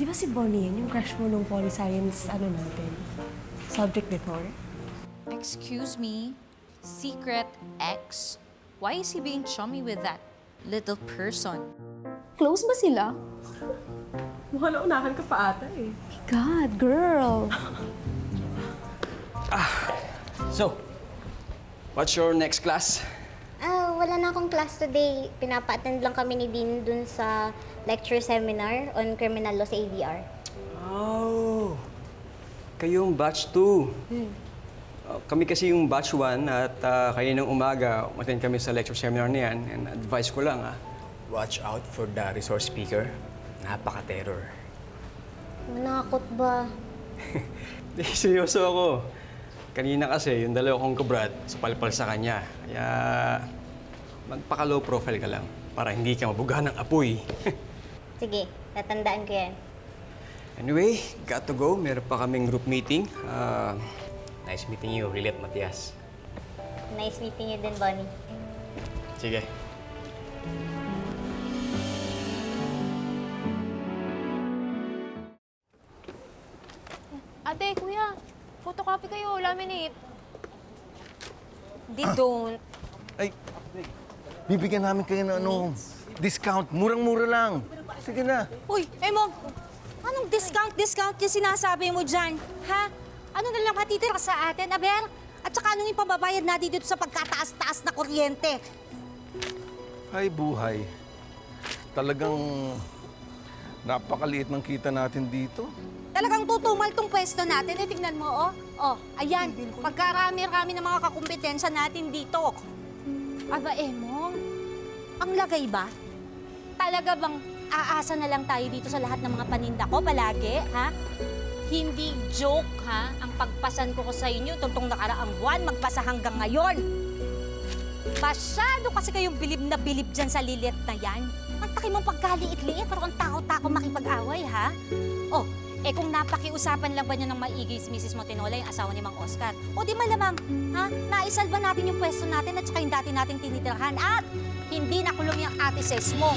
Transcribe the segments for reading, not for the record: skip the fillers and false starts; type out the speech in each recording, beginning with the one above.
Di ba si Bonnie yan, yung crush mo nung poli science, natin? Subject before? Excuse me, secret ex? Why is he being chummy with that little person? Close ba sila? Mukhang naunahan ka pa ata eh. God, girl. So, what's your next class? Wala na akong class today. Pinapa-attend lang kami ni Dean dun sa lecture seminar on criminal law sa AVR. Oh, kayong batch 2. Kami kasi yung batch 1 at kaninang umaga, umattend kami sa lecture seminar na yan. And advice ko lang, watch out for the resource speaker. Napaka-terror. Manakot ba? Seryoso ako. Kanina kasi, yung dalawa kong kabrat, supalpal sa kanya. Kaya magpaka-low profile ka lang para hindi ka mabuga ng apoy. Sige, tatandaan ko yan. Anyway, got to go. Meron pa kaming group meeting. Nice meeting you, Rilet Matias. Nice meeting you din, Bonnie. Sige. Ate, kuya, photocopy kayo, laminate. They don't. Ay, bibigyan namin kayo ng discount. Murang-mura lang. Sige na. Uy, Emong! Anong discount yung sinasabi mo dyan? Ha? Ano na lang matitira sa atin, Aber? At saka anong yung pambabayad natin dito sa pagkataas-taas na kuryente? Ay, buhay. Talagang napakaliit ng kita natin dito. Talagang tutumal tong pwesto natin. Eh, tingnan mo, oh. Oh, ayan. Pagkarami-rami ng mga kakumpetensya natin dito. Aba, Emong, ang lagay ba? Talaga bang aasa na lang tayo dito sa lahat ng mga paninda ko palagi, ha? Hindi joke, ha? Ang pagpasan ko sa inyo itong nakaraang buwan, magpasa hanggang ngayon. Masyado kasi kayong bilib na bilib dyan sa lilit na yan. Ang taki mong pagkaliit-liit, pero ang tao-tao makipag-away, ha? Oh, kung napakiusapan lang ba niya ng maigi si Mrs. Motinola, yung asawa ni Mang Oscar? O di malamang, ha? Naisalba natin yung pwesto natin at saka yung dati nating tinitirhan at hindi nakulong yung ate ses mo.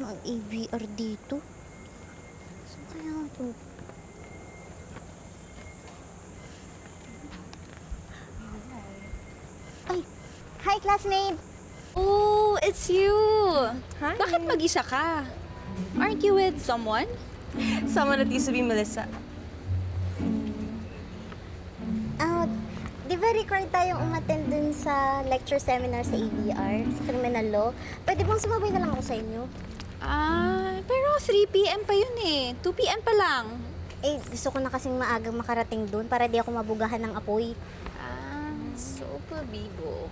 Ang AVR dito? Saan kaya ito? Ay! Hi, classmate! Oh, it's you! Hi. Bakit mag-isa ka? Aren't you with someone? Someone that used to be Melissa. Di ba required tayong umattend dun sa lecture seminar sa AVR, sa criminal law? Pwede bang sumabay na lang ako sa inyo? Pero 3 p.m. pa yun eh. 2 p.m. pa lang. Gusto ko na kasing maagang makarating dun para di ako mabugahan ng apoy. So pabibo.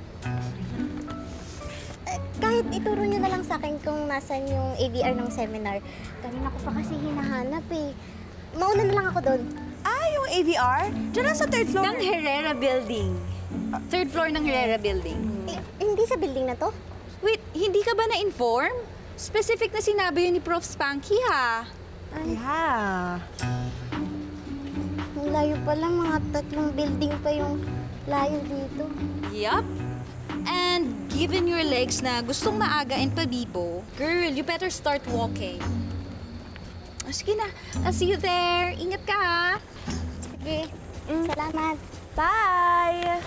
Kahit ituro nyo na lang sa akin kung nasan yung AVR ng seminar. Kanina ko pa kasi hinahanap eh. Mauna na lang ako doon. Yung AVR? Diyan sa third floor. Ng Herrera Building. Third floor ng Herrera Building. Hindi sa building na to? Wait, hindi ka ba na-inform? Specific na sinabi yun ni Prof. Spanky, ha? Yeah. Ang layo pala, mga 3 building pa yung layo dito. Yup. And given your legs na gustong maaga and pabibo, girl, you better start walking. Sige na. I'll see you there. Ingat ka, ha? Sige, salamat. Bye!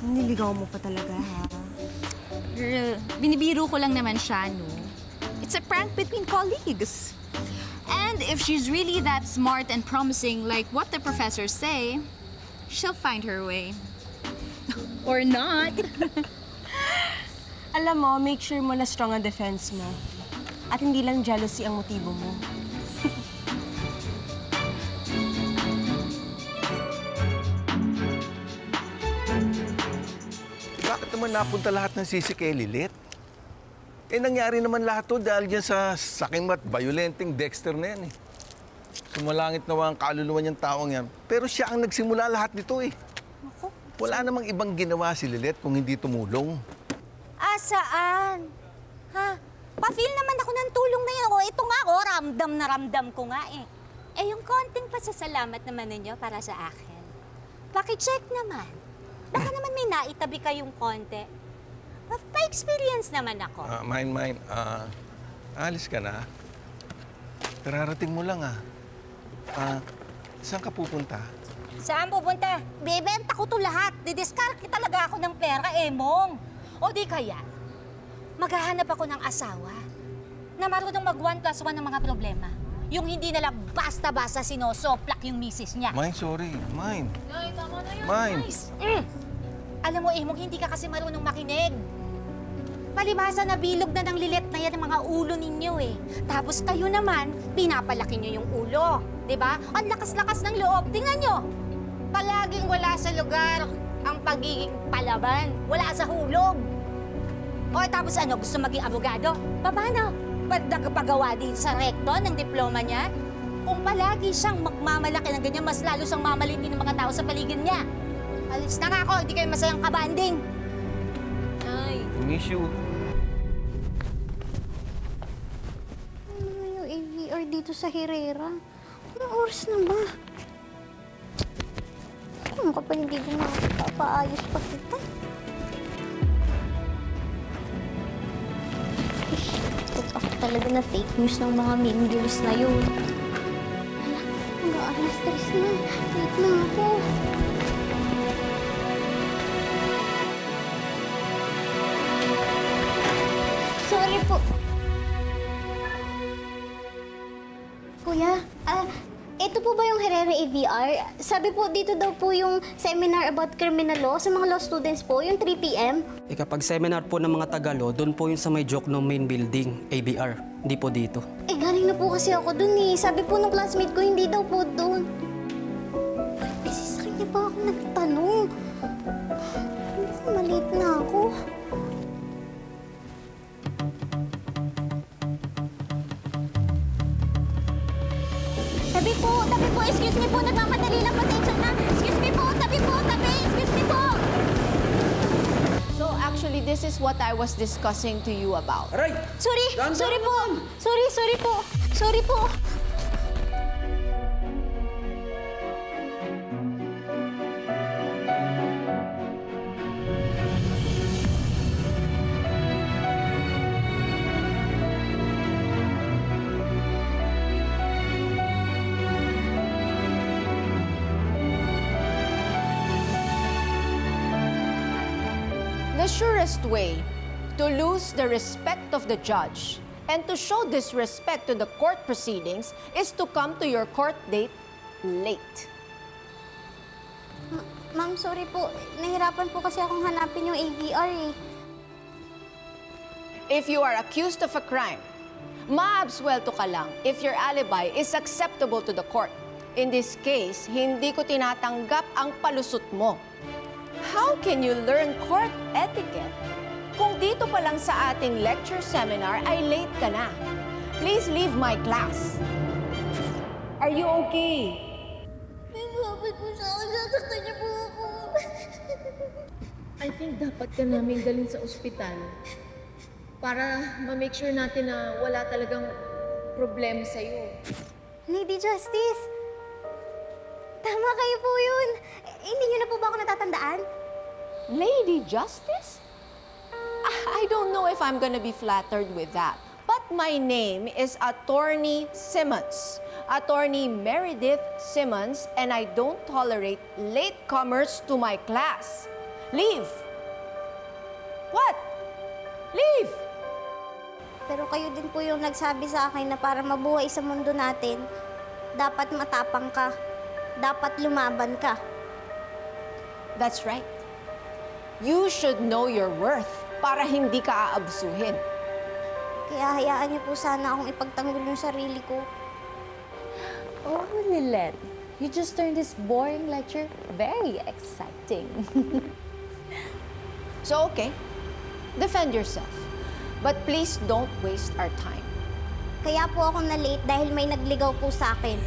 Niligaw mo pa talaga, ha? Girl, binibiro ko lang naman siya, no? It's a prank between colleagues. And if she's really that smart and promising like what the professors say, she'll find her way. Or not. Alam mo, make sure mo na strong ang defense mo. At hindi lang jealousy ang motibo mo. Bakit naman napunta lahat ng sisi kay Lilit? Nangyari naman lahat to dahil dyan sa saking violenting Dexter na yan eh. Sumalangit nawa ang kaluluwa niyang taong yan. Pero siya ang nagsimula lahat nito eh. Wala namang ibang ginawa si Lilit kung hindi tumulong. Saan? Ha? Pa-feel naman ako ng tulong na yun. O, ito nga, ramdam na ramdam ko nga eh. Eh, yung konting pasasalamat naman ninyo para sa akin. Paki-check naman. Baka naman may naitabi kayong konti. Pa-experience naman ako. Mine. Alis ka na. Kararating mo lang saan ka pupunta? Saan pupunta? Bebenta ko to lahat. Didiskarte talaga ako ng pera, Emong. O di kaya, maghahanap ako ng asawa na marunong mag-1 plus 1 ng mga problema. Yung hindi nalang basta-basta sinosoplak yung misis niya. Mine, sorry. Mine. Nay, tama na yun. Mine. Nice. Alam mo, Emong, hindi ka kasi marunong makinig. Palibhasa na bilog na ng lilit na yan ang mga ulo ninyo eh. Tapos kayo naman, pinapalaki nyo yung ulo. 'Di ba? Ang lakas-lakas ng loob. Tingnan nyo. Palaging wala sa lugar ang pagiging palaban. Wala sa hulog. O tapos ano, gusto maging abogado? Paano? Pagdagpagawa dito sa rekto ng diploma niya? Kung palagi siyang magmamalaki ng ganyan, mas lalo siyang mamalitin ng mga tao sa paligid niya. Alis na nga ako, hindi kayo masayang kabanding. Nay. Miss you. Ano yung AVR dito sa Herrera? Anong oras na ba? Ano ka pa hindi ko mapapaayos pa kita? Ito ako talaga na fake news ng mga meme girls na yun. Hala, hanggang alas 3 na. Wait na ako. Sorry po. Kuya, ito po ba yung Herrera AVR? Sabi po dito daw po yung seminar about criminal law sa mga law students po, yung 3 p.m. Kapag seminar po ng mga Tagalo, doon po yung sa may joke ng main building, ABR. Hindi po dito. Galing na po kasi ako dun eh. Sabi po ng classmate ko, hindi daw po dun. Kasi sa kanya pa ako nagtanong. Mukhang maliit na ako. Tabi po, excuse me po, nagmamadali lang, pasensya na. Excuse me po, tabi, excuse me po. So actually, this is what I was discussing to you about. Aray! Sorry po. Sorry po. The surest way to lose the respect of the judge and to show disrespect to the court proceedings is to come to your court date late. Ma'am, sorry po. Nahirapan po kasi akong hanapin yung AVR eh. If you are accused of a crime, maabsuelto ka lang if your alibi is acceptable to the court. In this case, hindi ko tinatanggap ang palusot mo. How can you learn court etiquette kung dito pa lang sa ating lecture seminar ay late ka na? Please leave my class. Are you okay? May mabit po sa akin. Sasaktan niyo po ako. I think dapat ka namin dalhin sa ospital para ma-make sure natin na wala talagang problema sa'yo. Lady Justice, tama kayo po yun. Hindi niyo na po ba ako natatandaan? Lady Justice? I don't know if I'm gonna be flattered with that. But my name is Attorney Simmons. Attorney Meredith Simmons, and I don't tolerate latecomers to my class. Leave! What? Leave! Pero kayo din po yung nagsabi sa akin na para mabuhay sa mundo natin, dapat matapang ka. Dapat lumaban ka. That's right. You should know your worth para hindi ka aabusuhin. Kaya hayaan niyo po sana akong ipagtanggol yung sarili ko. Oh, Lilet, you just turned this boring lecture very exciting. So, okay, defend yourself. But please don't waste our time. Kaya po ako na late dahil may nagligaw po sa akin.